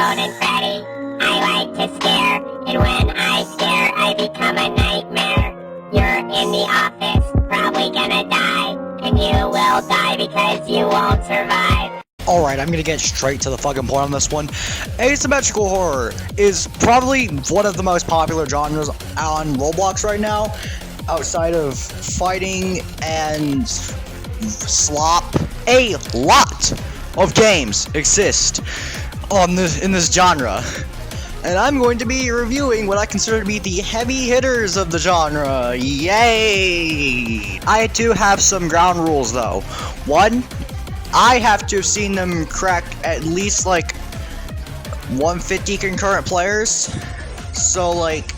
Bone and Freddy. I like to scare, and when I scare, I become a nightmare. You're in the office, probably gonna die, and you will die because you won't survive. Alright, I'm gonna get straight to the fucking point on this one. Asymmetrical horror is probably one of the most popular genres on Roblox right now, outside of fighting and slop. A lot of games exist in this genre, and I'm going to be reviewing what I consider to be the heavy hitters of the genre. Yay! I do have some ground rules though. One, I have to have seen them crack at least like 150 concurrent players. So like,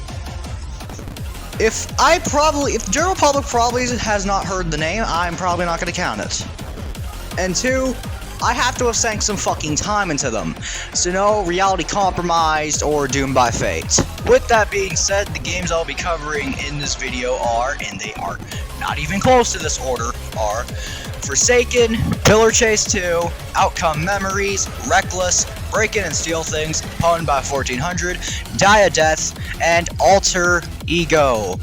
if the general public probably has not heard the name, I'm probably not gonna count it. And two, I have to have sank some fucking time into them. So no reality compromised or doomed by fate. With that being said, the games I'll be covering in this video are, and they are not even close to this order, are Forsaken, Pillar Chase 2, Outcome Memories, Reckless, Break In and Steal Things, Pwned by 1400, Die a Death, and Alter Ego,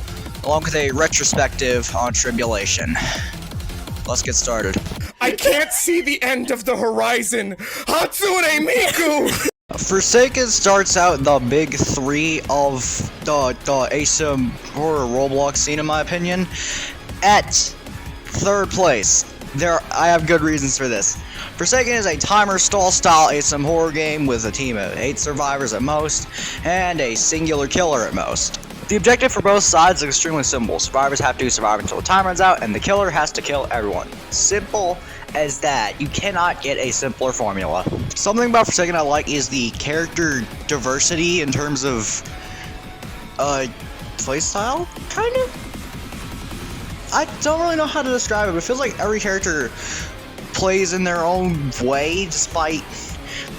along with a retrospective on Tribulation. Let's get started. I can't see the end of the horizon! Hatsune Miku! Forsaken starts out the big three of the Asym horror Roblox scene, in my opinion. At third place, I have good reasons for this. Forsaken is a timer stall-style Asym horror game with a team of 8 survivors at most, and a singular killer at most. The objective for both sides is extremely simple. Survivors have to survive until the time runs out, and the killer has to kill everyone. Simple as that. You cannot get a simpler formula. Something about Forsaken I like is the character diversity in terms of playstyle, kind of? I don't really know how to describe it, but it feels like every character plays in their own way despite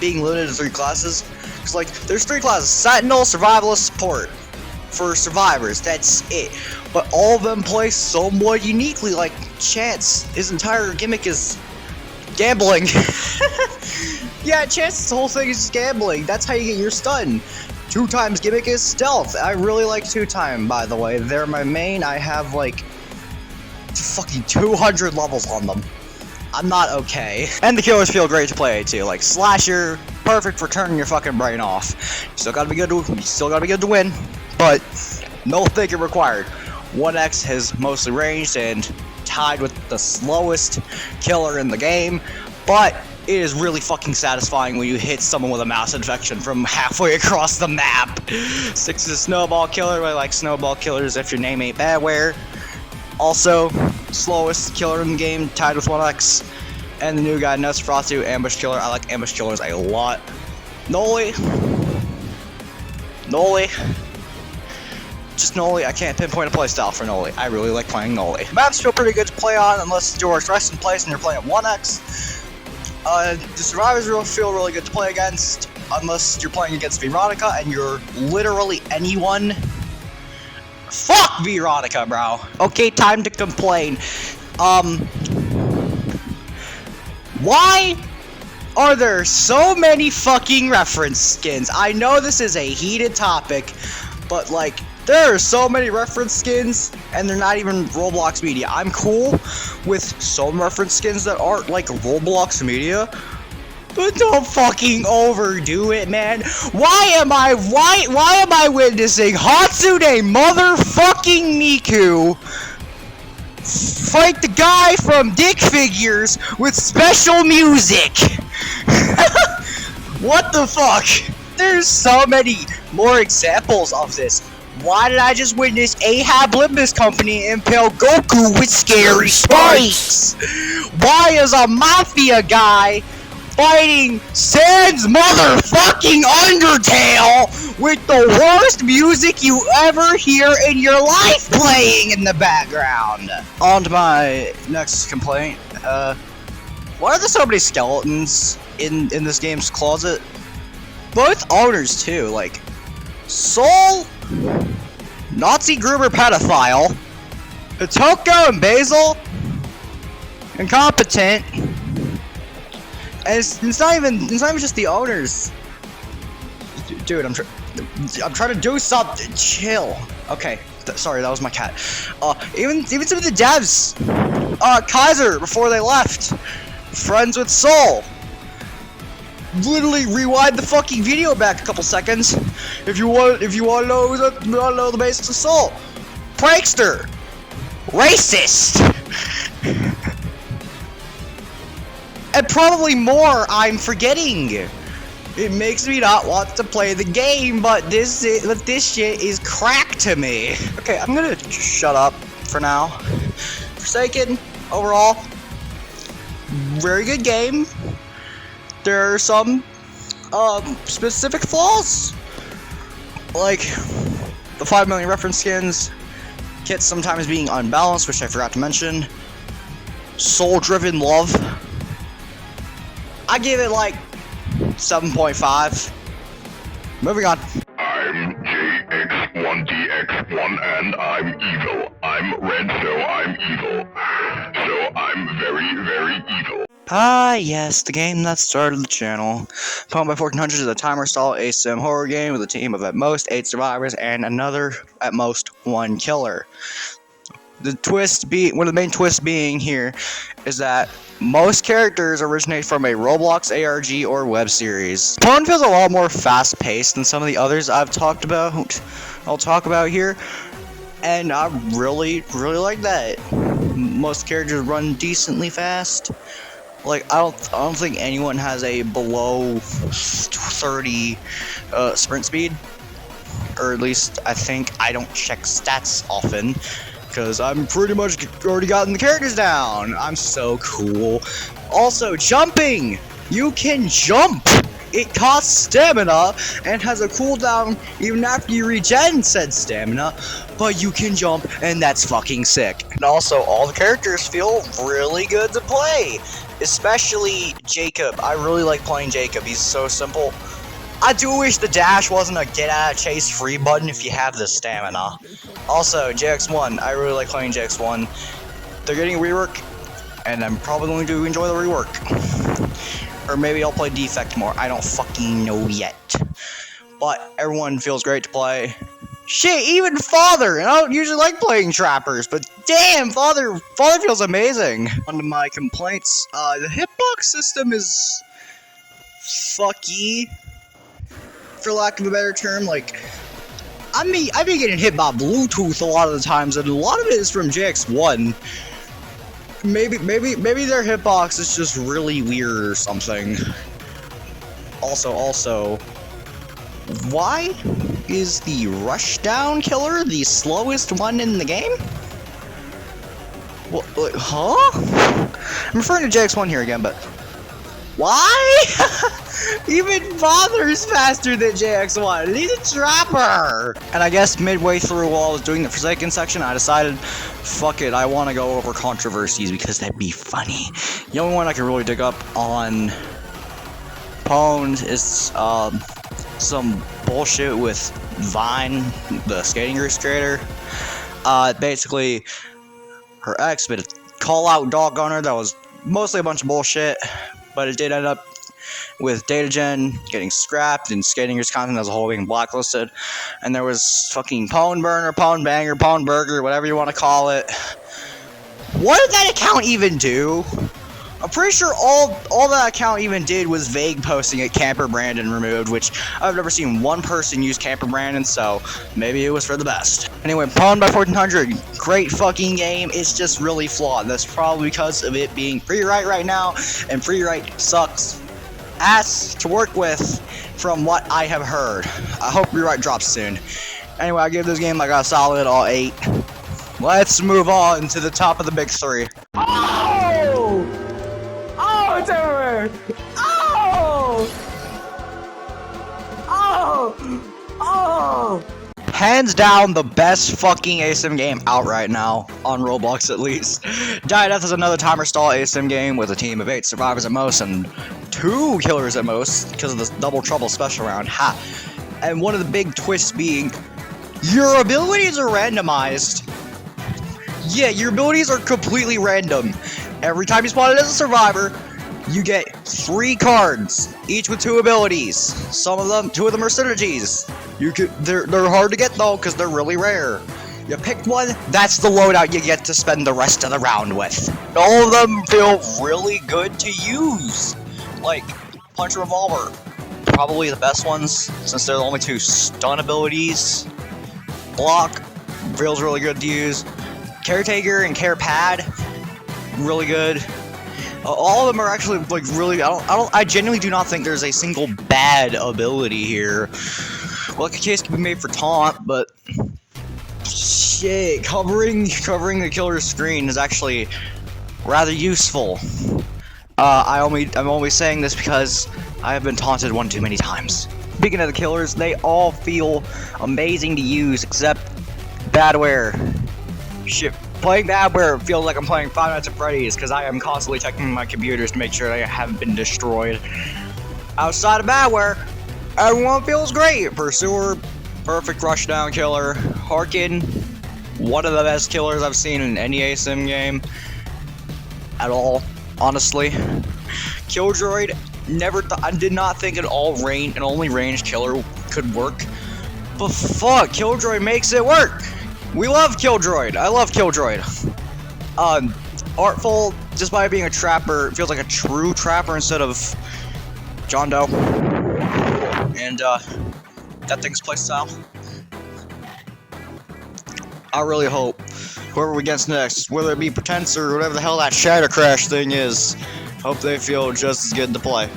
being limited to 3 classes. Because like, there's 3 classes: Sentinel, Survivalist, Support. For survivors, that's it. But all of them play somewhat uniquely. Like Chance, his entire gimmick is gambling. Yeah, Chance's whole thing is just gambling. That's how you get your stun. 2 times gimmick is stealth. I really like 2 time, by the way. They're my main. I have like fucking 200 levels on them. I'm not okay. And the killers feel great to play too. Like Slasher, perfect for turning your fucking brain off. Still gotta be good to win. But no thinking required. 1x is mostly ranged and tied with the slowest killer in the game, but it is really fucking satisfying when you hit someone with a mouse infection from halfway across the map. 6 is a snowball killer. I like snowball killers if your name ain't Badware. Also, slowest killer in the game, tied with 1x. And the new guy, Nosferatu, ambush killer. I like ambush killers a lot. Noli. Just Noli. I can't pinpoint a playstyle for Noli. I really like playing Noli. Maps feel pretty good to play on unless yours rest in place and you're playing at 1x. The survivors feel really good to play against unless you're playing against Veronica and you're literally anyone. Fuck Veronica, bro. Okay, time to complain. Why are there so many fucking reference skins? I know this is a heated topic, but like, there are so many reference skins, and they're not even Roblox media. I'm cool with some reference skins that aren't like Roblox media, but don't fucking overdo it, man. Why am I witnessing Hatsune motherfucking Miku fight the guy from Dick Figures with special music? What the fuck? There's so many more examples of this. Why did I just witness Ahab Limbus Company impale Goku with scary spikes? Why is a mafia guy fighting Sans motherfucking Undertale with the worst music you ever hear in your life playing in the background? On to my next complaint. Why are there so many skeletons in this game's closet? Both owners too, like Soul, Nazi Gruber pedophile, Hitoko and Basil, incompetent, and it's not even just the owners. Dude, I'm trying to do something. Chill. Okay. Sorry, that was my cat. Even some of the devs, Kaiser, before they left, friends with Soul, literally rewind the fucking video back a couple seconds if you want to know the basics of Soul. Prankster, racist, and probably more I'm forgetting. It makes me not want to play the game, but this shit is crack to me. Okay, I'm gonna shut up for now. Forsaken, overall, very good game. There are some specific flaws, like the 5 million reference skins, kits sometimes being unbalanced, which I forgot to mention. Soul-driven love. I give it like 7.5. Moving on. I'm JX1DX1 and I'm evil. I'm red, so I'm evil. So I'm very, very evil. Ah, yes, the game that started the channel. Pwned by 1400 is a timer-style Asym horror game with a team of at most 8 survivors and another at most 1 killer. One of the main twists being here is that most characters originate from a Roblox ARG or web series. Pwned feels a lot more fast-paced than some of the others I'll talk about here, and I really like that. Most characters run decently fast. Like, I don't think anyone has a below 30 sprint speed, or at least I think. I don't check stats often, because I'm pretty much already gotten the characters down. I'm so cool. Also, jumping! You can jump! It costs stamina and has a cooldown even after you regen said stamina, but you can jump and that's fucking sick. And also, all the characters feel really good to play, especially Jacob. I really like playing Jacob. He's so simple. I do wish the dash wasn't a get out of chase free button if you have the stamina. Also, JX1, I really like playing JX1. They're getting a rework, and I'm probably going to enjoy the rework. Or maybe I'll play Defect more, I don't fucking know yet. But everyone feels great to play. Shit, even Father! And I don't usually like playing Trappers, but damn, Father feels amazing! On to my complaints, the hitbox system is fucky, for lack of a better term. Like, I've been getting hit by Bluetooth a lot of the times, and a lot of it is from JX1. Maybe their hitbox is just really weird or something. Also, why is the rushdown killer the slowest one in the game? What, huh? I'm referring to JX1 here again, but why? Even Father's faster than JX1. He's a trapper. And I guess midway through while I was doing the Forsaken section, I decided, fuck it, I want to go over controversies because that'd be funny. The only one I can really dig up on Pwned is some bullshit with Vine, the skating race creator. Basically, her ex made a call-out dog on her that was mostly a bunch of bullshit, but it did end up with data gen getting scrapped and skating race content as a whole being blacklisted. And there was fucking Pwn Burner, Pwn Banger, Pwn Burger, whatever you want to call it. What did that account even do? I'm pretty sure all that account even did was vague posting it Camper Brandon removed, which I've never seen one person use Camper Brandon, so maybe it was for the best. Anyway, Pwned by 1400, great fucking game. It's just really flawed. That's probably because of it being free-write right now, and free-write sucks ass to work with from what I have heard. I hope rewrite drops soon. Anyway, I give this game like a solid 8. Let's move on to the top of the big 3. Oh! Oh, it's everywhere! Oh! Oh! Oh! Hands down the best fucking Asym game out right now, on Roblox at least. Die Death is another timer stall Asym game with a team of 8 survivors at most and 2 killers at most because of this Double Trouble special round. Ha! And one of the big twists being, your abilities are randomized. Yeah, your abilities are completely random. Every time you spawn it as a survivor, You get 3 cards, each with 2 abilities. Two of them are synergies. They're hard to get though, because they're really rare. You pick one, that's the loadout you get to spend the rest of the round with. All of them feel really good to use. Like, Punch Revolver, probably the best ones, since they're the only 2 stun abilities. Block feels really good to use. Caretaker and Care Pad, really good. All of them are actually like really. I genuinely do not think there's a single bad ability here. Well, like a case can be made for taunt, but shit, covering the killer's screen is actually rather useful. I'm only saying this because I have been taunted one too many times. Speaking of the killers, they all feel amazing to use except Badware. Shit, playing Badware feels like I'm playing Five Nights at Freddy's because I am constantly checking my computers to make sure they haven't been destroyed. Outside of Badware, everyone feels great. Pursuer, perfect rushdown killer. Harkin, one of the best killers I've seen in any Asym game at all, honestly. Killjoy, I did not think an only ranged killer could work, but fuck, Killjoy makes it work. We love Killjoy. I love Killjoy. Artful, just by being a trapper, it feels like a true trapper instead of John Doe. And that thing's playstyle. I really hope whoever we get next, whether it be Pretense or whatever the hell that Shatter Crash thing is, hope they feel just as good to play.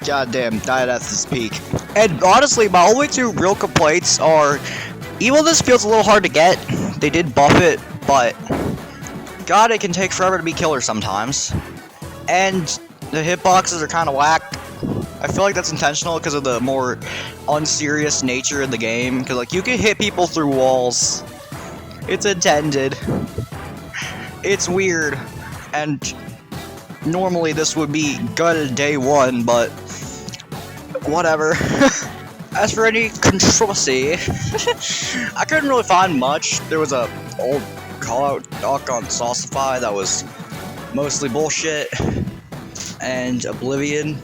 Goddamn, Diadeth is peak. And honestly, my only 2 real complaints are, even this feels a little hard to get, they did buff it, but god, it can take forever to be killer sometimes. And the hitboxes are kind of whack. I feel like that's intentional because of the more unserious nature of the game, because like you can hit people through walls. It's intended. It's weird, and normally this would be gutted day 1, but whatever. As for any controversy, I couldn't really find much. There was a old call-out doc on Saucify that was mostly bullshit, and Oblivion,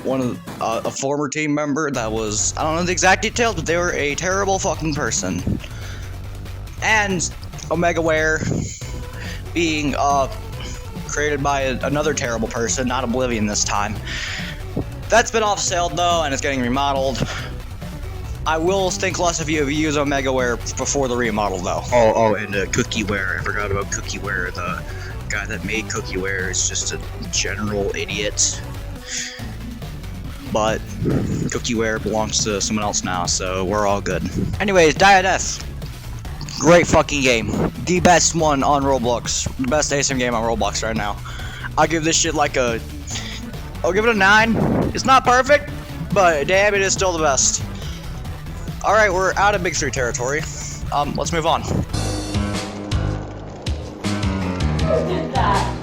one of a former team member that was, I don't know the exact details, but they were a terrible fucking person. And OmegaWare being created by another terrible person, not Oblivion this time. That's been off-sailed though, and it's getting remodeled. I will think less of you if you use OmegaWare before the remodel though. Oh, and CookieWare. I forgot about CookieWare. The guy that made CookieWare is just a general idiot. But CookieWare belongs to someone else now, so we're all good. Anyways, Diadeth. Great fucking game. The best one on Roblox. The best Asym game on Roblox right now. I'll give this shit like I'll give it a 9. It's not perfect, but damn, it is still the best. Alright, we're out of Big 3 territory. Let's move on. Who did that?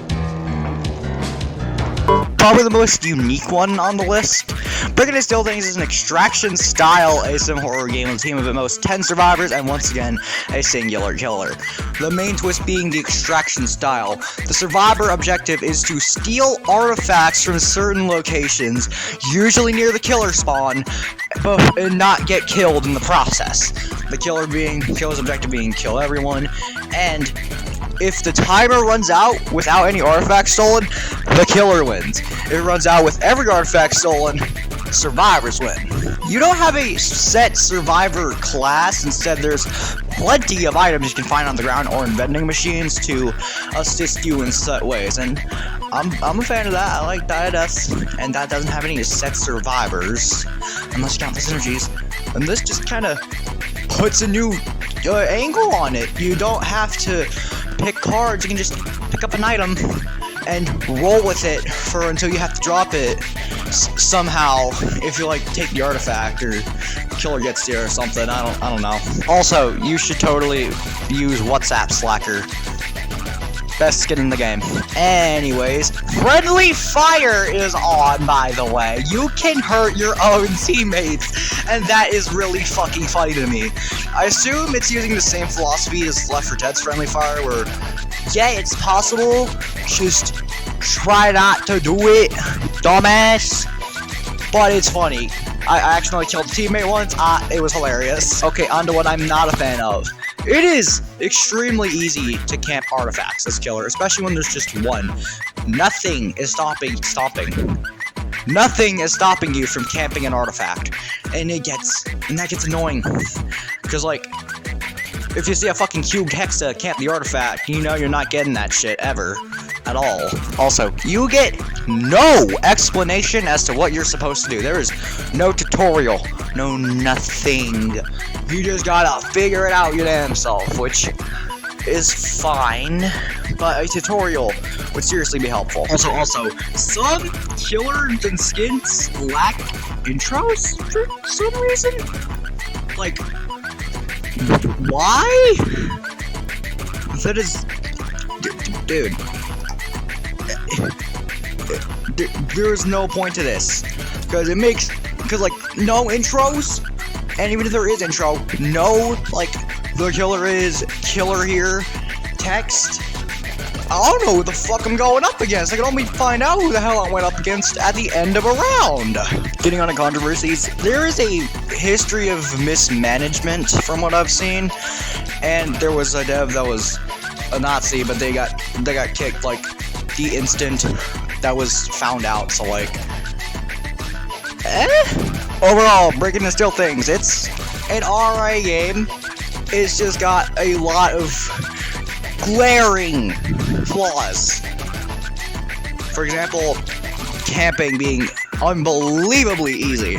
Probably the most unique one on the list. Breaking It Still Things is an extraction-style Asym horror game with a team of at most 10 survivors and once again, a singular killer. The main twist being the extraction style. The survivor objective is to steal artifacts from certain locations, usually near the killer spawn, and not get killed in the process. The killer's objective being kill everyone, and if the timer runs out without any artifacts stolen, the killer wins. If it runs out with every artifact stolen, survivors win. You don't have a set survivor class, instead there's plenty of items you can find on the ground or in vending machines to assist you in set ways, and I'm a fan of that. I like Diadeth, and that doesn't have any set survivors, unless you count the synergies. And this just kind of puts a new angle on it. You don't have to pick cards, you can just pick up an item and roll with it until you have to drop it somehow, if you like take the artifact or the killer gets you or something. I don't know. Also, you should totally use WhatsApp Slacker. Best skin in the game. Anyways, friendly fire is on, by the way. You can hurt your own teammates, and that is really fucking funny to me. I assume it's using the same philosophy as Left 4 Dead's friendly fire, where, yeah, it's possible, just Try not to do it, dumbass. But it's funny. I accidentally killed a teammate once. It was hilarious. Okay, on to what I'm not a fan of. It is extremely easy to camp artifacts as killer, especially when there's just one. Nothing is stopping. Nothing is stopping you from camping an artifact, and that gets annoying. Cause like, if you see a fucking cubed hexa camp the artifact, you know you're not getting that shit ever. At all. Also, you get no explanation as to what you're supposed to do. There is no tutorial, no nothing. You just gotta figure it out your damn self, which is fine, but a tutorial would seriously be helpful. Also, some killers and skins lack intros for some reason. Like, why? That is, dude. There's no point to this, because like no intros, and even if there is intro, no like the killer is killer here text. I don't know who the fuck I'm going up against. I can only find out who the hell I went up against at the end of a round. Getting on to controversies, there is a history of mismanagement from what I've seen, and there was a dev that was a Nazi, but they got kicked like the instant that was found out, so like, overall, Breaking and Steal Things, it's an RA game. It's just got a lot of glaring flaws. For example, camping being unbelievably easy.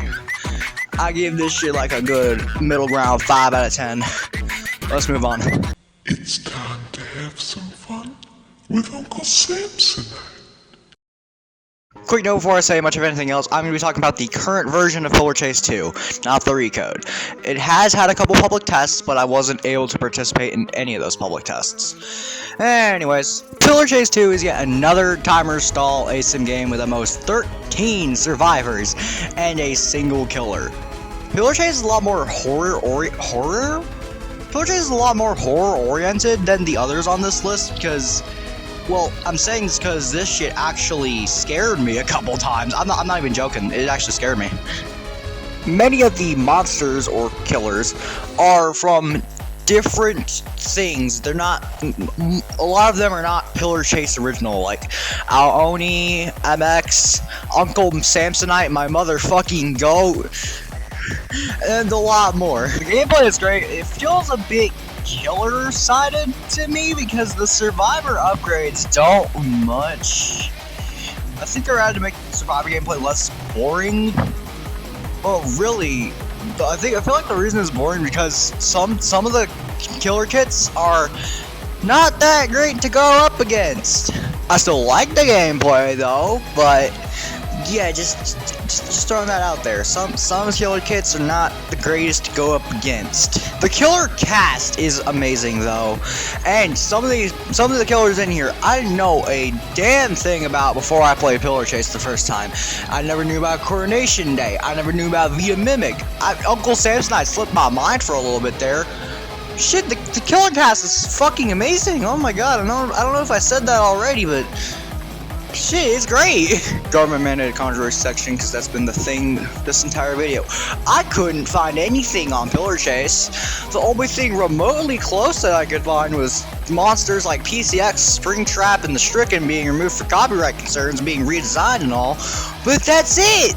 I give this shit like a good middle ground 5 out of 10. Let's move on. It's time to have some fun with Uncle Samson. Quick note before I say much of anything else, I'm going to be talking about the current version of Pillar Chase 2, not the recode. It has had a couple public tests, but I wasn't able to participate in any of those public tests. Anyways, Pillar Chase 2 is yet another timer stall Asym game with at most 13 survivors and a single killer. Pillar Chase is a lot more horror? Pillar Chase is a lot more horror-oriented than the others on this list, because, well, I'm saying this because this shit actually scared me a couple times. I'm not even joking. It actually scared me. Many of the monsters or killers are from different things. They're not. A lot of them are not Pillar Chase original. Like Aoni, MX, Uncle Samsonite, my motherfucking goat, and a lot more. The gameplay is great. It feels a bit killer-sided to me because the survivor upgrades don't much. I think they're added to make the survivor gameplay less boring. Well, really, I feel like the reason it's boring because some of the killer kits are not that great to go up against. I still like the gameplay though, but yeah, just throwing that out there. Some killer kits are not the greatest to go up against. The killer cast is amazing though, and some of the killers in here I didn't know a damn thing about before I played Pillar Chase the first time. I never knew about Coronation Day. I never knew about Vita Mimic. Uncle Samsonite slipped my mind for a little bit there. Shit, the killer cast is fucking amazing. Oh my god, I don't know if I said that already, but shit, it's great. Government mandated controversy section, because that's been the thing this entire video. I couldn't find anything on Pillar Chase. The only thing remotely close that I could find was monsters like PCX, Springtrap, and the Stricken being removed for copyright concerns, being redesigned and all. But that's it!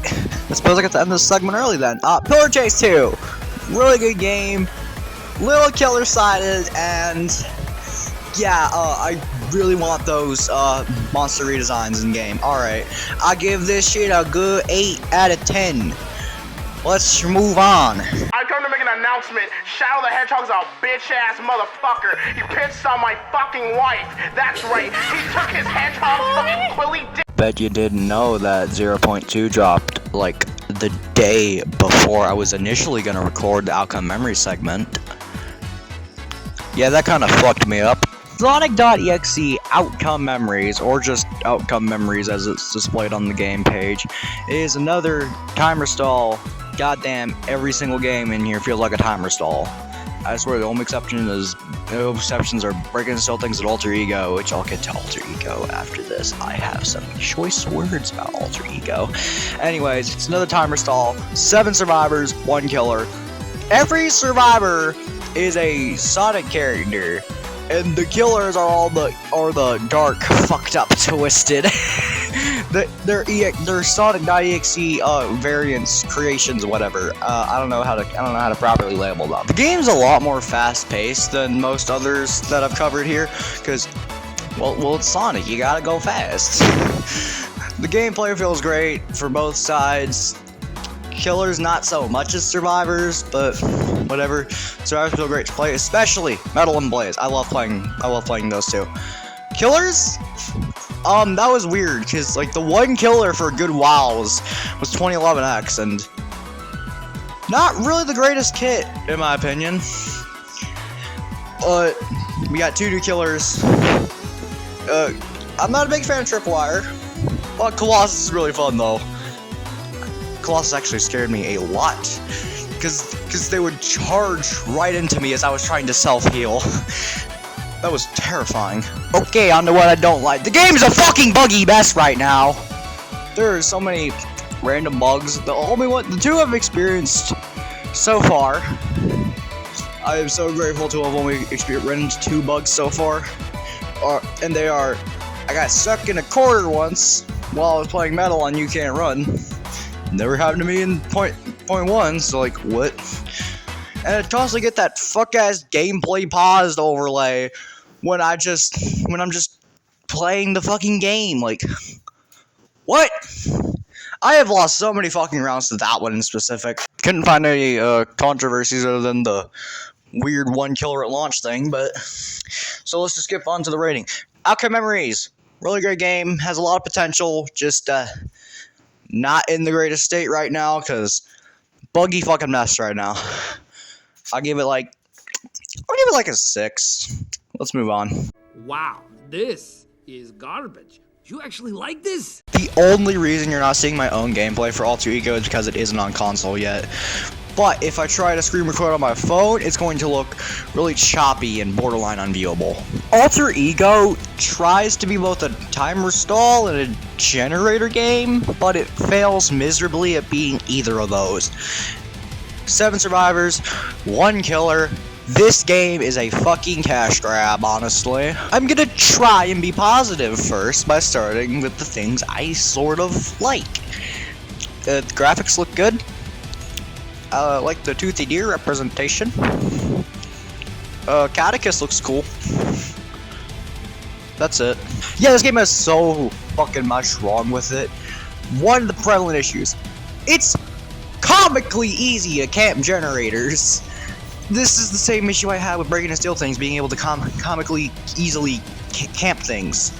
I suppose I got to end this segment early then. Pillar Chase 2. Really good game. Little killer-sided, and yeah, I really want those monster redesigns in game. Alright, I give this shit a good 8 out of 10. Let's move on. I come to make an announcement. Shadow the Hedgehog's a bitch-ass motherfucker. He pissed on my fucking wife. That's right. He took his hedgehog fucking Quilly dick. Bet you didn't know that 0.2 dropped like the day before I was initially gonna record the outcome memory segment. Yeah, that kind of fucked me up. Sonic.exe outcome memories, or just outcome memories as it's displayed on the game page, is another timer stall. Goddamn, every single game in here feels like a timer stall. I swear the only exceptions are breaking and steal things at Alter Ego, which I'll get to Alter Ego after this. I have some choice words about Alter Ego. Anyways, it's another timer stall. 7 survivors, 1 killer. Every survivor is a Sonic character, and the killers are all the dark, fucked up, twisted. They're Sonic.exe variants, creations, whatever. I don't know how to properly label them. The game's a lot more fast-paced than most others that I've covered here, because well, it's Sonic. You gotta go fast. The gameplay feels great for both sides. Killers not so much as survivors, but whatever. Survivors feel great to play, especially Metal and Blaze. I love playing those two. Killers, that was weird because like the one killer for a good while was 2011X, and not really the greatest kit in my opinion. But we got 2 new killers. I'm not a big fan of Tripwire, but Colossus is really fun though. Colossus actually scared me a lot, because they would charge right into me as I was trying to self-heal. That was terrifying. Okay, on to what I don't like. The game's a fucking buggy mess right now. There are so many random bugs. The 2 I've experienced so far. I am so grateful to have only run into 2 bugs so far. And they are, I got stuck in a corner once while I was playing Metal on You Can't Run. Never happened to me in point 1, so like, what? And I constantly get that fuck-ass gameplay paused overlay when I'm just playing the fucking game, like, what? I have lost so many fucking rounds to that one in specific. Couldn't find any controversies other than the weird 1 killer at launch thing, but, so let's just skip on to the rating. Outcome Memories, really great game, has a lot of potential, just, not in the greatest state right now, because buggy fucking mess right now. I'll give it like a 6. Let's move on. Wow, this is garbage. You actually like this? The only reason you're not seeing my own gameplay for Alter Ego is because it isn't on console yet. But if I try to screen record on my phone, it's going to look really choppy and borderline unviewable. Alter Ego tries to be both a timer stall and a generator game, but it fails miserably at being either of those. 7 survivors, 1 killer. This game is a fucking cash grab, honestly. I'm gonna try and be positive first by starting with the things I sort of like. The graphics look good. I like the toothy deer representation. Catechus looks cool. That's it. Yeah, this game has so fucking much wrong with it. One of the prevalent issues. It's comically easy to camp generators. This is the same issue I had with breaking and steal things, being able to comically easily camp things.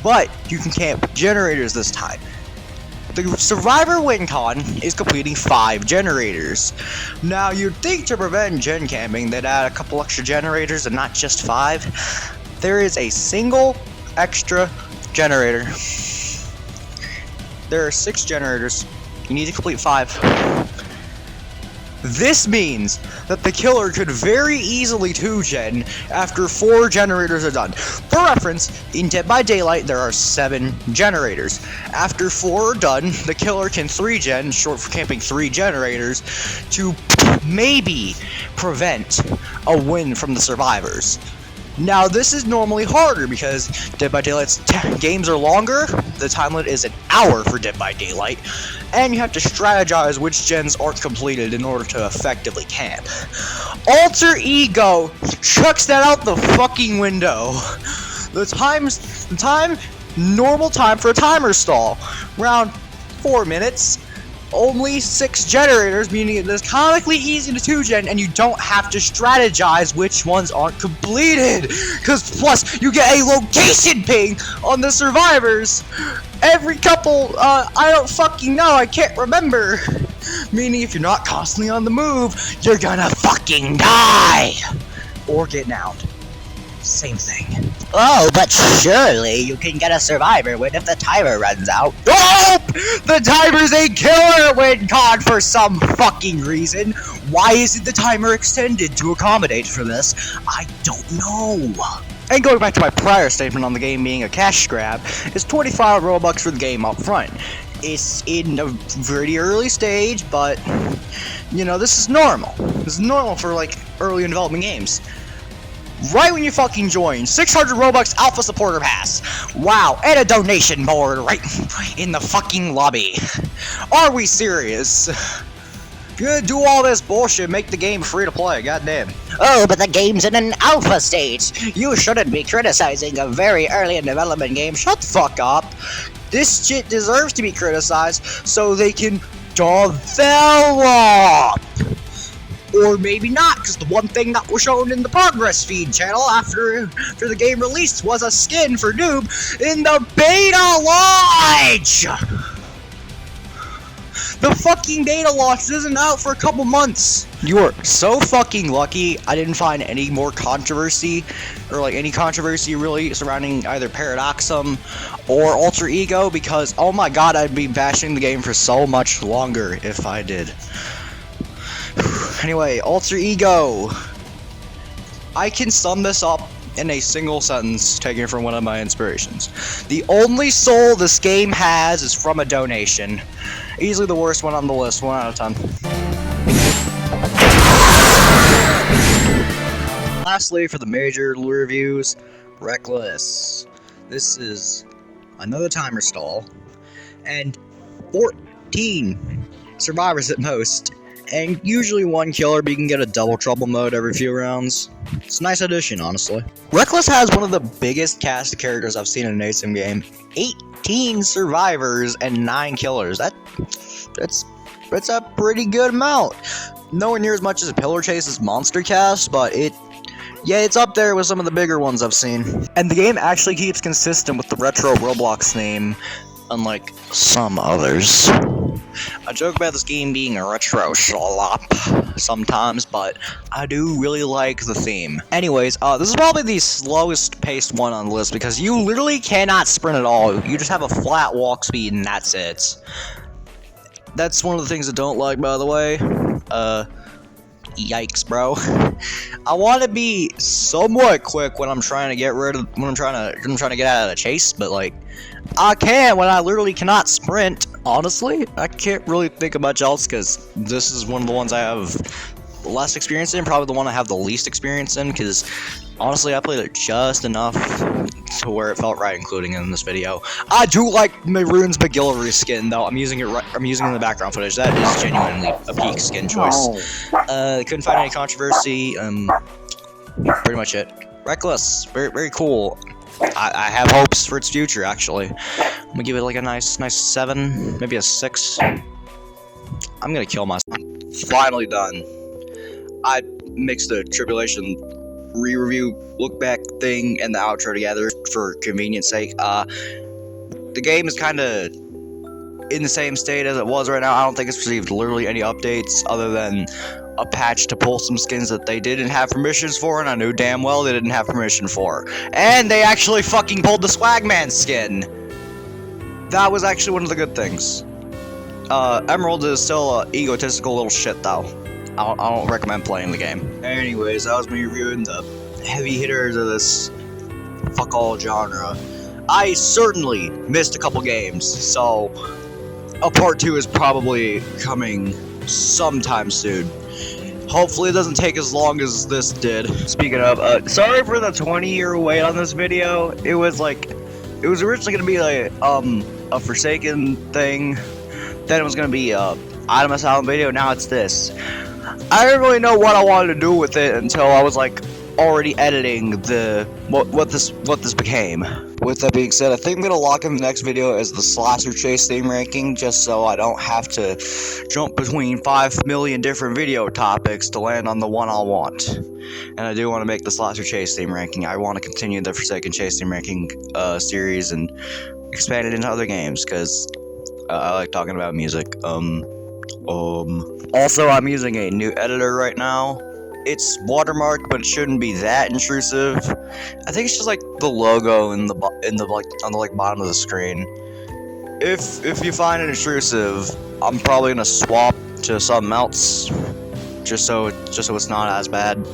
But you can camp generators this time. The Survivor win con is completing 5 generators. Now, you'd think to prevent gen camping, they'd add a couple extra generators and not just 5. There is a single extra generator. There are 6 generators. You need to complete 5. This means that the killer could very easily 2-gen after 4 generators are done. For reference, in Dead by Daylight there are 7 generators. After 4 are done, the killer can 3-gen, short for camping 3 generators, to maybe prevent a win from the survivors. Now, this is normally harder because Dead by Daylight's games are longer, the time limit is an hour for Dead by Daylight, and you have to strategize which gens aren't completed in order to effectively camp. Alter Ego chucks that out the fucking window. Normal time for a timer stall, around 4 minutes. Only 6 generators, meaning it is comically easy to 2-gen, and you don't have to strategize which ones aren't completed. Cause plus, you get a location ping on the survivors every couple, I don't fucking know, I can't remember. Meaning if you're not constantly on the move, you're gonna fucking die! Or get nailed. Same thing. Oh, but surely you can get a survivor win if the timer runs out. Oh! The timer's a killer win con for some fucking reason. Why isn't the timer extended to accommodate for this? I don't know. And going back to my prior statement on the game being a cash grab, it's 25 Robux for the game up front. It's in a pretty early stage, but, you know, this is normal. This is normal for, like, early in development games. Right when you fucking join, 600 Robux Alpha Supporter Pass. Wow, and a donation board right in the fucking lobby. Are we serious? If you're gonna do all this bullshit, make the game free to play, goddamn. Oh, but the game's in an alpha state. You shouldn't be criticizing a very early in development game. Shut the fuck up. This shit deserves to be criticized so they can develop. Or maybe not, because the one thing that was shown in the progress feed channel after the game released was a skin for Noob in the beta launch! The fucking beta launch isn't out for a couple months! You are so fucking lucky I didn't find any more controversy, or like any controversy really surrounding either Paradoxum or Alter Ego, because oh my god, I'd be bashing the game for so much longer if I did. Anyway, Alter Ego. I can sum this up in a single sentence taken from one of my inspirations. The only soul this game has is from a donation. Easily the worst one on the list, 1 out of 10. Lastly, for the major reviews, Reckless. This is another timer stall, and 14 survivors at most. And usually one killer, but you can get a double trouble mode every few rounds. It's a nice addition, honestly. Reckless has one of the biggest cast of characters I've seen in an Asym game. 18 survivors and 9 killers. That's a pretty good amount. Nowhere near as much as a Pillar Chase's monster cast, but it's up there with some of the bigger ones I've seen. And the game actually keeps consistent with the retro Roblox theme, unlike some others. I joke about this game being a retro slop sometimes, but I do really like the theme. Anyways, this is probably the slowest paced one on the list because you literally cannot sprint at all. You just have a flat walk speed and that's it. That's one of the things I don't like, by the way. Yikes, bro. I want to be somewhat quick when I'm trying to get I'm trying to get out of the chase, but like I can when I literally cannot sprint. Honestly, I can't really think of much else because this is one of the ones I have less experience in, probably the one I have the least experience in, because honestly I played it just enough to where it felt right including it in this video. I do like Maroon's McGillivray skin though. I'm using it in the background footage. That is genuinely a peak skin choice. Couldn't find any controversy. Pretty much it. Reckless, very cool. I have hopes for its future, actually. I'm gonna give it like a nice 7, maybe a 6. I'm gonna kill myself. Finally done. I mixed the Tribulation re-review look back thing and the outro together for convenience sake. The game is kind of in the same state as it was right now. I don't think it's received literally any updates other than a patch to pull some skins that they didn't have permissions for, and I knew damn well they didn't have permission for. And they actually fucking pulled the Swagman skin. That was actually one of the good things. Emerald is still an egotistical little shit though. I don't recommend playing the game. Anyways, that was me reviewing the heavy hitters of this fuck all genre. I certainly missed a couple games, so a part 2 is probably coming sometime soon. Hopefully it doesn't take as long as this did. Speaking of, sorry for the 20-year wait on this video. It was originally gonna be like a Forsaken thing. Then it was gonna be a Item Asylum video. Now it's this. I didn't really know what I wanted to do with it until I was like already editing what this became. With that being said, I think I'm gonna lock in the next video as the Slasher Chase theme ranking, just so I don't have to jump between 5 million different video topics to land on the one I want. And I do want to make the Slasher Chase theme ranking. I want to continue the Forsaken Chase theme ranking series and expand it into other games because I like talking about music. Also, I'm using a new editor right now. it's watermarked, but it shouldn't be that intrusive. I think it's just like the logo in the like on the like bottom of the screen. If you find it intrusive, I'm probably gonna swap to something else, just so it's not as bad.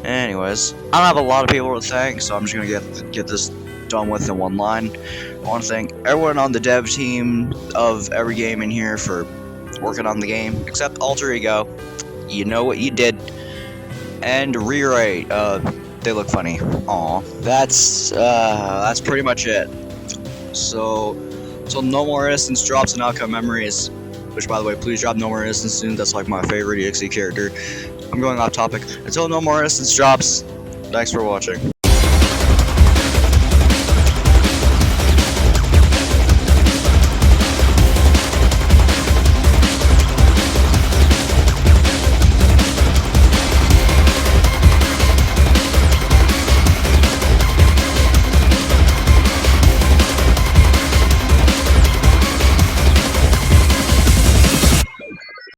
Anyways, I don't have a lot of people to thank, so I'm just gonna get this done with in one line. I want to thank everyone on the dev team of every game in here for working on the game, except Alter Ego. You know what you did. And Rewrite, they look funny. Aw. That's pretty much it. So No More Innocence drops in Outcome Memories, which, by the way, please drop No More Innocence soon. That's like my favorite EXE character. I'm going off topic. Until No More Innocence drops, thanks for watching.